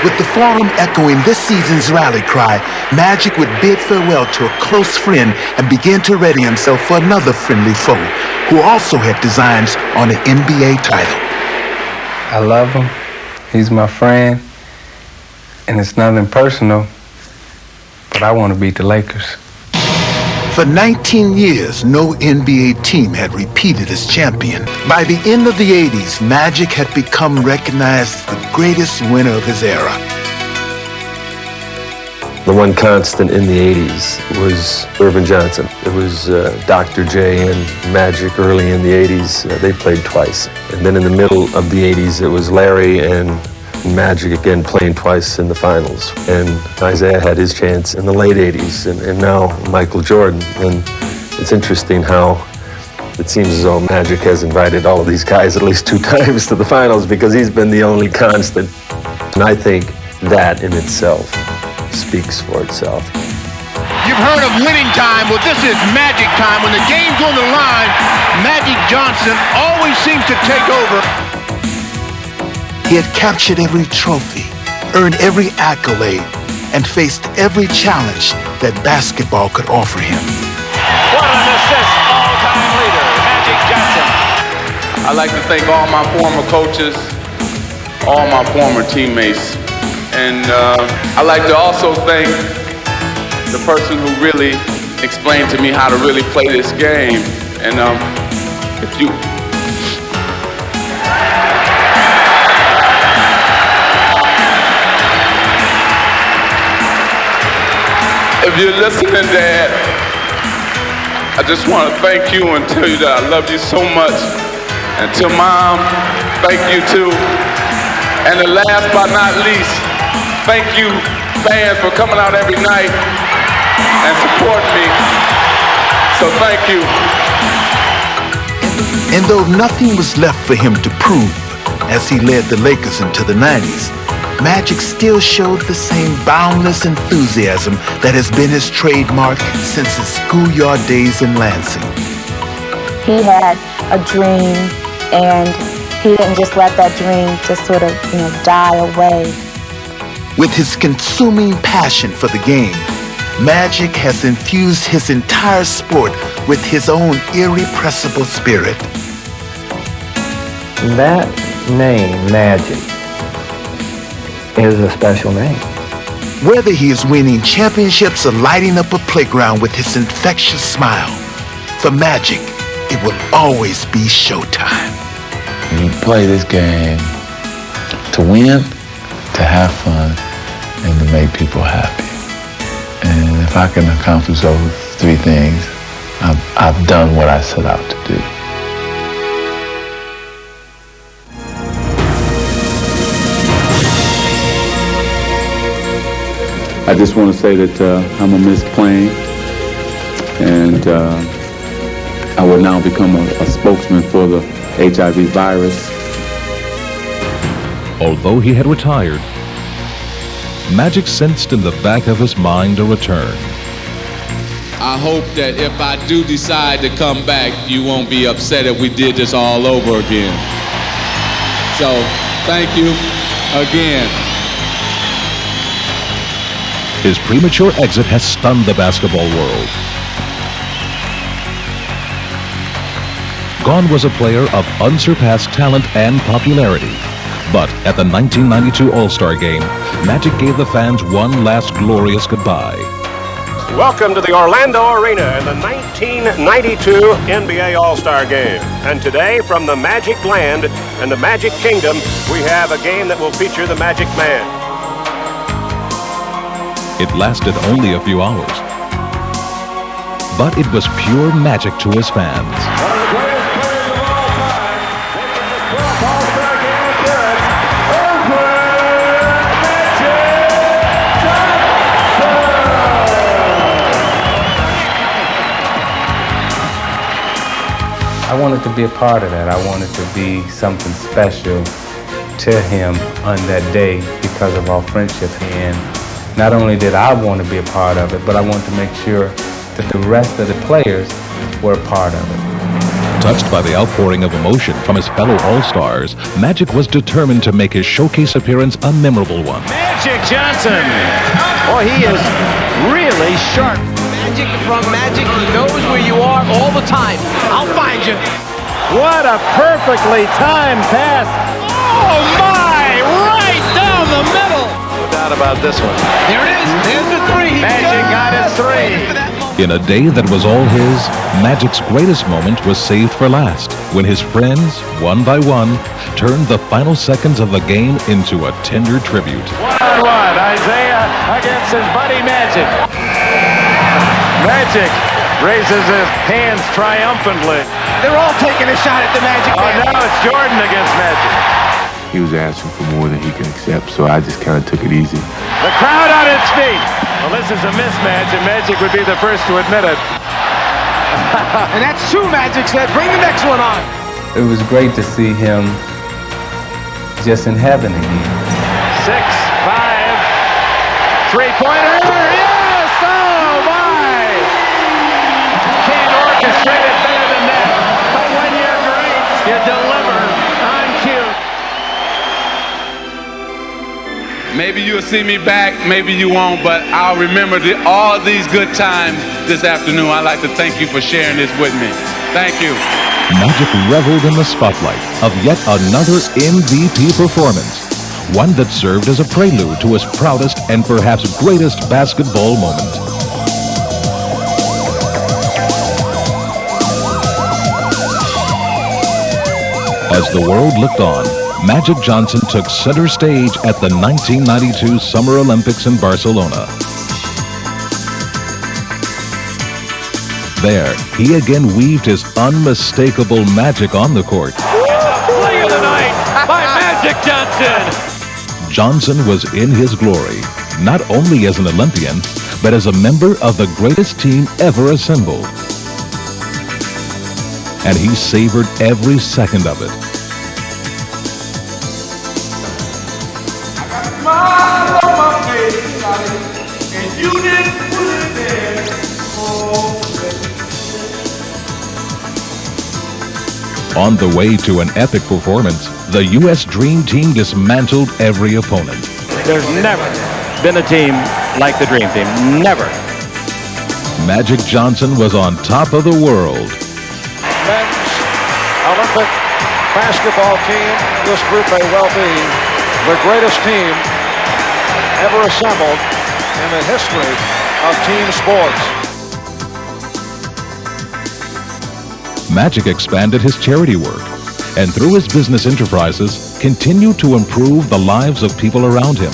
With the forum echoing this season's rally cry, Magic would bid farewell to a close friend and begin to ready himself for another friendly foe, who also had designs on an NBA title. I love him. He's my friend. And it's nothing personal, but I want to beat the Lakers. For 19 years, no NBA team had repeated as champion. By the end of the 80s, Magic had become recognized as the greatest winner of his era. The one constant in the 80s was Irvin Johnson. It was Dr. J and Magic early in the 80s. They played twice. And then in the middle of the 80s, it was Larry and Magic again playing twice in the finals. And Isaiah had his chance in the late 80s, and now Michael Jordan. And it's interesting how it seems as though Magic has invited all of these guys at least 2 times to the finals because he's been the only constant. And I think that in itself speaks for itself. You've heard of winning time. Well, this is Magic time. When the game's on the line, Magic Johnson always seems to take over. He had captured every trophy, earned every accolade, and faced every challenge that basketball could offer him. What an assist, all-time leader, Magic Johnson. I'd like to thank all my former coaches, all my former teammates, and I'd like to also thank the person who really explained to me how to really play this game. And if you're listening, Dad, I just want to thank you and tell you that I love you so much. And to Mom, thank you too. And the last but not least, thank you, fans, for coming out every night and supporting me. So thank you. And though nothing was left for him to prove as he led the Lakers into the 90s, Magic still showed the same boundless enthusiasm that has been his trademark since his schoolyard days in Lansing. He had a dream, and he didn't just let that dream just sort of, die away. With his consuming passion for the game, Magic has infused his entire sport with his own irrepressible spirit. That name, Magic, is a special name. Whether he is winning championships or lighting up a playground with his infectious smile, for Magic, it will always be showtime. You play this game to win, to have fun, and to make people happy. And if I can accomplish those 3 things, I've done what I set out to do. I just want to say that I'm going to miss playing, and I will now become a spokesman for the HIV virus. Although he had retired, Magic sensed in the back of his mind a return. I hope that if I do decide to come back, you won't be upset if we did this all over again. So, thank you again. His premature exit has stunned the basketball world. Gone was a player of unsurpassed talent and popularity. But at the 1992 All-Star Game, Magic gave the fans one last glorious goodbye. Welcome to the Orlando Arena in the 1992 NBA All-Star Game. And today, from the Magic Land and the Magic Kingdom, we have a game that will feature the Magic Man. It lasted only a few hours, but it was pure magic to his fans. I wanted to be a part of that. I wanted to be something special to him on that day because of our friendship. And not only did I want to be a part of it, but I wanted to make sure that the rest of the players were a part of it. Touched by the outpouring of emotion from his fellow All-Stars, Magic was determined to make his showcase appearance a memorable one. Magic Johnson! Oh, he is really sharp. Magic from Magic, he knows where you are all the time. I'll find you. What a perfectly timed pass. Oh, my! Right down the middle! No doubt about this one. There it is. There's the three. Magic got his three. In a day that was all his, Magic's greatest moment was saved for last, when his friends, one by one, turned the final seconds of the game into a tender tribute. 1-on-1, Isaiah against his buddy Magic. Magic raises his hands triumphantly. They're all taking a shot at the Magic. Oh, now it's Jordan against Magic. He was asking for more than he could accept, so I just kind of took it easy. The crowd on its feet. Well, this is a mismatch, and Magic would be the first to admit it. And that's two Magic said. Bring the next one on. It was great to see him just in heaven again. 6-5, three-pointer. Yes! Oh, my! Can't orchestrate it better than that. But when you're great, you deliver on cue. Maybe you'll see me back, maybe you won't, but I'll remember all these good times this afternoon. I'd like to thank you for sharing this with me. Thank you. Magic reveled in the spotlight of yet another MVP performance, one that served as a prelude to his proudest and perhaps greatest basketball moment. As the world looked on, Magic Johnson took center stage at the 1992 Summer Olympics in Barcelona. There, he again weaved his unmistakable magic on the court. Play of the night by Magic Johnson. Johnson was in his glory, not only as an Olympian, but as a member of the greatest team ever assembled. And he savored every second of it. And you didn't put it there. On the way to an epic performance, the U.S. Dream Team dismantled every opponent. There's never been a team like the Dream Team. Never. Magic Johnson was on top of the world. Men's Olympic basketball team, this group may well be the greatest team ever assembled in the history of team sports. Magic expanded his charity work, and through his business enterprises, continued to improve the lives of people around him.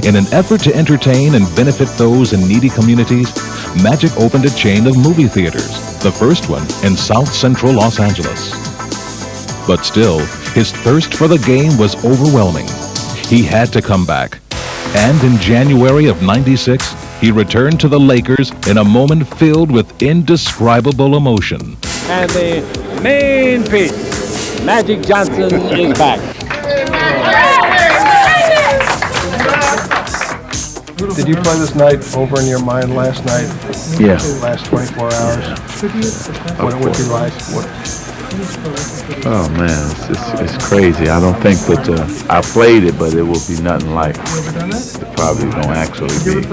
In an effort to entertain and benefit those in needy communities, Magic opened a chain of movie theaters, the first one in South Central Los Angeles. But still, his thirst for the game was overwhelming. He had to come back. And in January of '96, he returned to the Lakers in a moment filled with indescribable emotion. And the main piece, Magic Johnson is back. Did you play this night over in your mind last night? Yeah. Last 24 hours? What would you like? Oh man, it's crazy. I don't think that I played it, but it will be nothing like it probably gonna actually be. 1,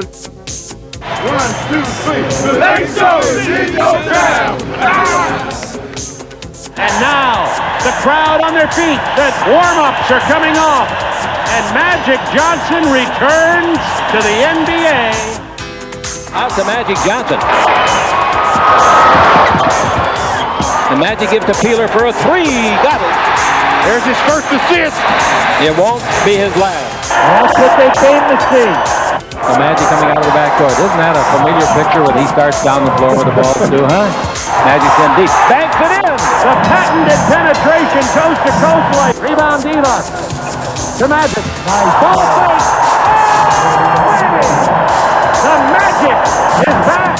2, 3. Let's go! It's your time! And now, the crowd on their feet. The warm-ups are coming off. And Magic Johnson returns to the NBA. Out to Magic Johnson. The Magic gives to Peeler for a three. Got it. There's his first assist. It won't be his last. That's what they came to see. The Magic coming out of the backcourt. Isn't that a familiar picture when he starts down the floor with the ball too, huh? Magic's in deep. Banks it in. The patented penetration coast to coast like. Rebound Divac. To Magic. Nice. Ball fake. The Magic is back.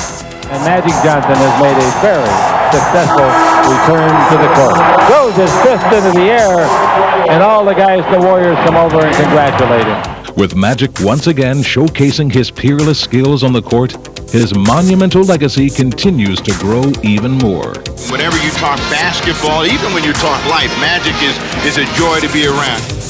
And Magic Johnson has made a very successful return to the court. Throws his fist into the air, and all the guys, the Warriors, come over and congratulate him. With Magic once again showcasing his peerless skills on the court, his monumental legacy continues to grow even more. Whenever you talk basketball, even when you talk life, Magic is a joy to be around.